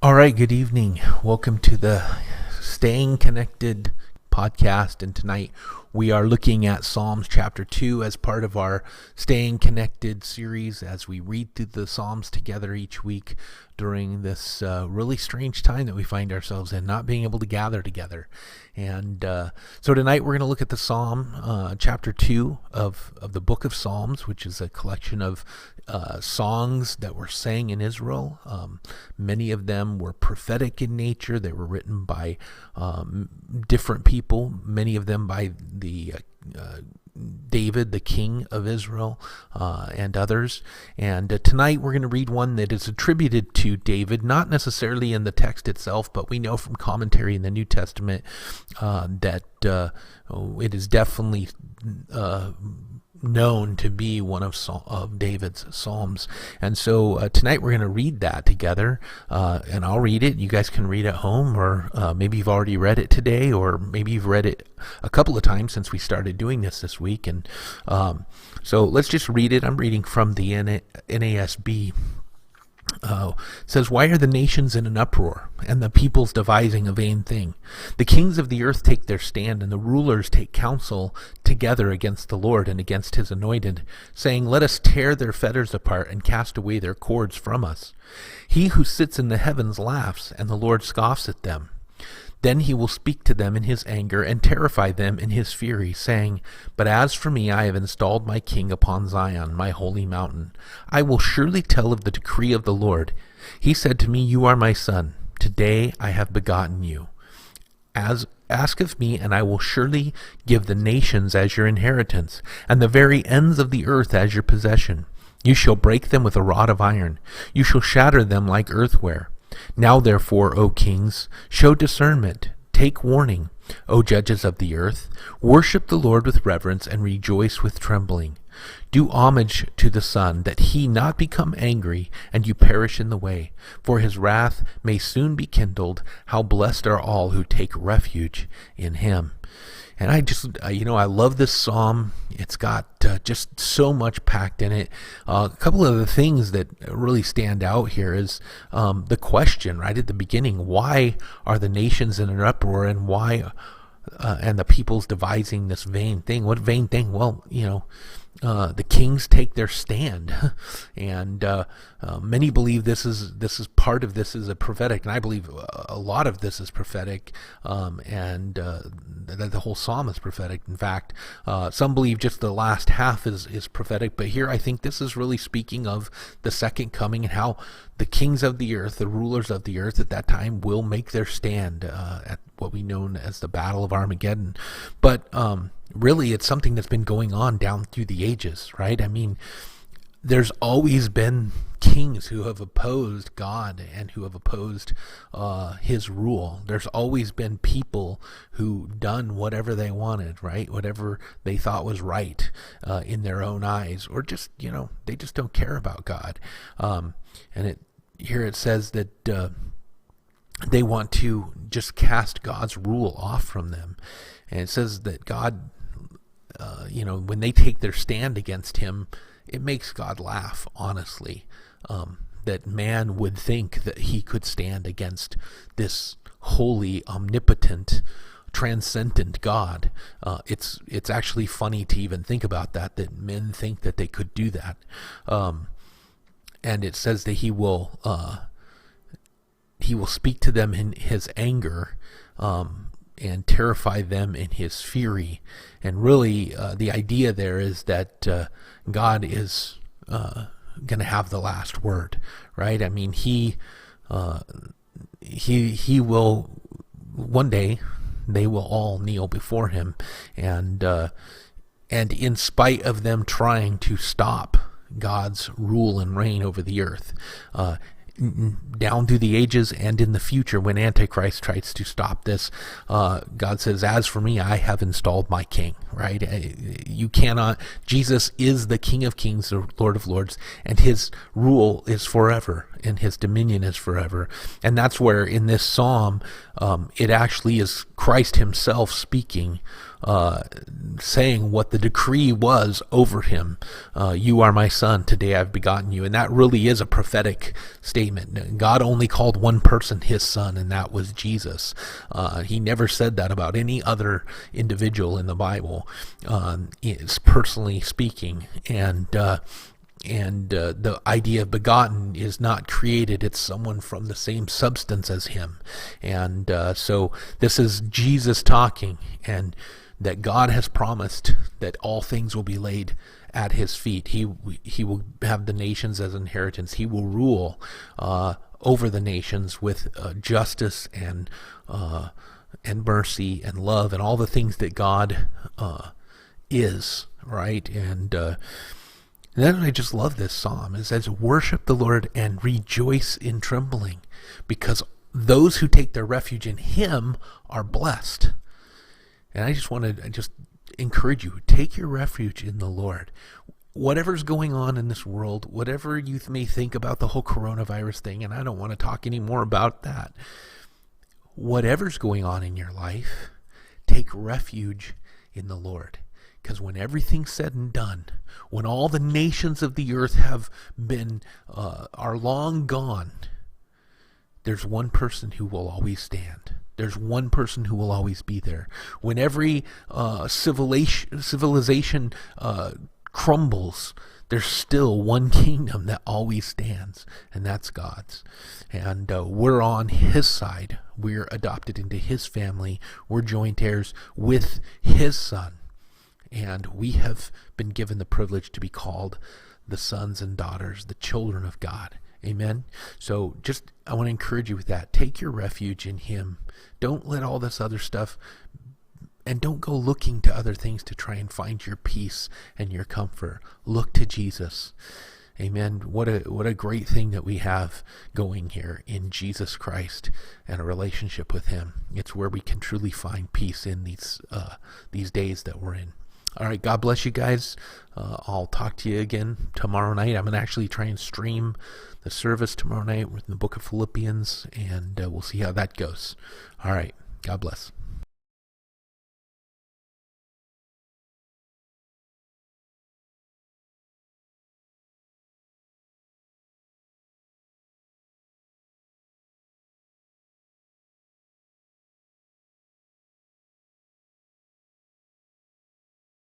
All right, good evening. Welcome to the Staying Connected podcast. And tonight we are looking at Psalms chapter 2 as part of our Staying Connected series as we read through the Psalms together each week during this really strange time that we find ourselves in, not being able to gather together. And so tonight we're going to look at the Psalm chapter 2 of the book of Psalms, which is a collection of songs that were sang in Israel. Many of them were prophetic in nature. They were written by different people, many of them by the David, the king of Israel, and others. And tonight we're going to read one that is attributed to David, not necessarily in the text itself, but we know from commentary in the New Testament that it is definitely known to be one of David's Psalms. And so tonight we're going to read that together, and I'll read it. You guys can read at home, or maybe you've already read it today, or maybe you've read it a couple of times since we started doing this week. And so let's just read it. I'm reading from the NASB. It says, "Why are the nations in an uproar, and the peoples devising a vain thing? The kings of the earth take their stand, and the rulers take counsel together against the Lord and against his anointed, saying, Let us tear their fetters apart and cast away their cords from us. He who sits in the heavens laughs, and the Lord scoffs at them. Then he will speak to them in his anger and terrify them in his fury, saying, But as for me, I have installed my king upon Zion, my holy mountain. I will surely tell of the decree of the Lord. He said to me, You are my son. Today I have begotten you. Ask of me, and I will surely give the nations as your inheritance, and the very ends of the earth as your possession. You shall break them with a rod of iron. You shall shatter them like earthenware. Now therefore, O kings, show discernment, take warning, O judges of the earth. Worship the Lord with reverence and rejoice with trembling. Do homage to the Son, that he not become angry and you perish in the way, for his wrath may soon be kindled. How blessed are all who take refuge in him." And I just, I love this psalm. It's got just so much packed in it. A couple of the things that really stand out here is the question right at the beginning: why are the nations in an uproar, and why and the peoples devising this vain thing? What vain thing? Well, the kings take their stand, and many believe this is part of this is a prophetic, and I believe a lot of this is prophetic, and that the whole psalm is prophetic. In fact, some believe just the last half is prophetic, but here I think this is really speaking of the second coming and how the kings of the earth, the rulers of the earth at that time, will make their stand at what we know as the Battle of Armageddon. But really, it's something that's been going on down through the ages, right? I mean, there's always been kings who have opposed God and who have opposed his rule. There's always been people who done whatever they wanted, right? Whatever they thought was right in their own eyes, or just, they just don't care about God. And here it says that they want to just cast God's rule off from them. And it says that God, when they take their stand against him, it makes God laugh, honestly, that man would think that he could stand against this holy, omnipotent, transcendent God. It's actually funny to even think about that men think that they could do that. And it says that he will speak to them in his anger, and terrify them in his fury. And really, the idea there is that God is going to have the last word, right? I mean, he will, one day, they will all kneel before him, and in spite of them trying to stop God's rule and reign over the earth, down through the ages and in the future, when Antichrist tries to stop this, God says, as for me, I have installed my king, right? You cannot, Jesus is the King of Kings, the Lord of Lords, and his rule is forever, and his dominion is forever. And that's where in this psalm, it actually is Christ himself speaking saying what the decree was over him. You are my son, today I've begotten you. And that really is a prophetic statement. God only called one person his son, and that was Jesus. He never said that about any other individual in the Bible, is personally speaking. And the idea of begotten is not created. It's someone from the same substance as him. And so this is Jesus talking, and that God has promised that all things will be laid at his feet. He will have the nations as inheritance. He will rule over the nations with justice and mercy and love and all the things that God is, right? And then I just love this psalm. It says, worship the Lord and rejoice in trembling, because those who take their refuge in him are blessed. And I just want to just encourage you, take your refuge in the Lord. Whatever's going on in this world, whatever you may think about the whole coronavirus thing, and I don't want to talk any more about that. Whatever's going on in your life, take refuge in the Lord. Because when everything's said and done, when all the nations of the earth have been, are long gone, there's one person who will always stand. There's one person who will always be there. When every civilization crumbles, there's still one kingdom that always stands, and that's God's. And we're on his side. We're adopted into his family. We're joint heirs with his son. And we have been given the privilege to be called the sons and daughters, the children of God. Amen. So I want to encourage you with that. Take your refuge in him. Don't let all this other stuff, and don't go looking to other things to try and find your peace and your comfort. Look to Jesus. Amen. What a great thing that we have going here in Jesus Christ and a relationship with him. It's where we can truly find peace in these days that we're in. All right, God bless you guys. I'll talk to you again tomorrow night. I'm going to actually try and stream the service tomorrow night with the book of Philippians, and we'll see how that goes. All right, God bless.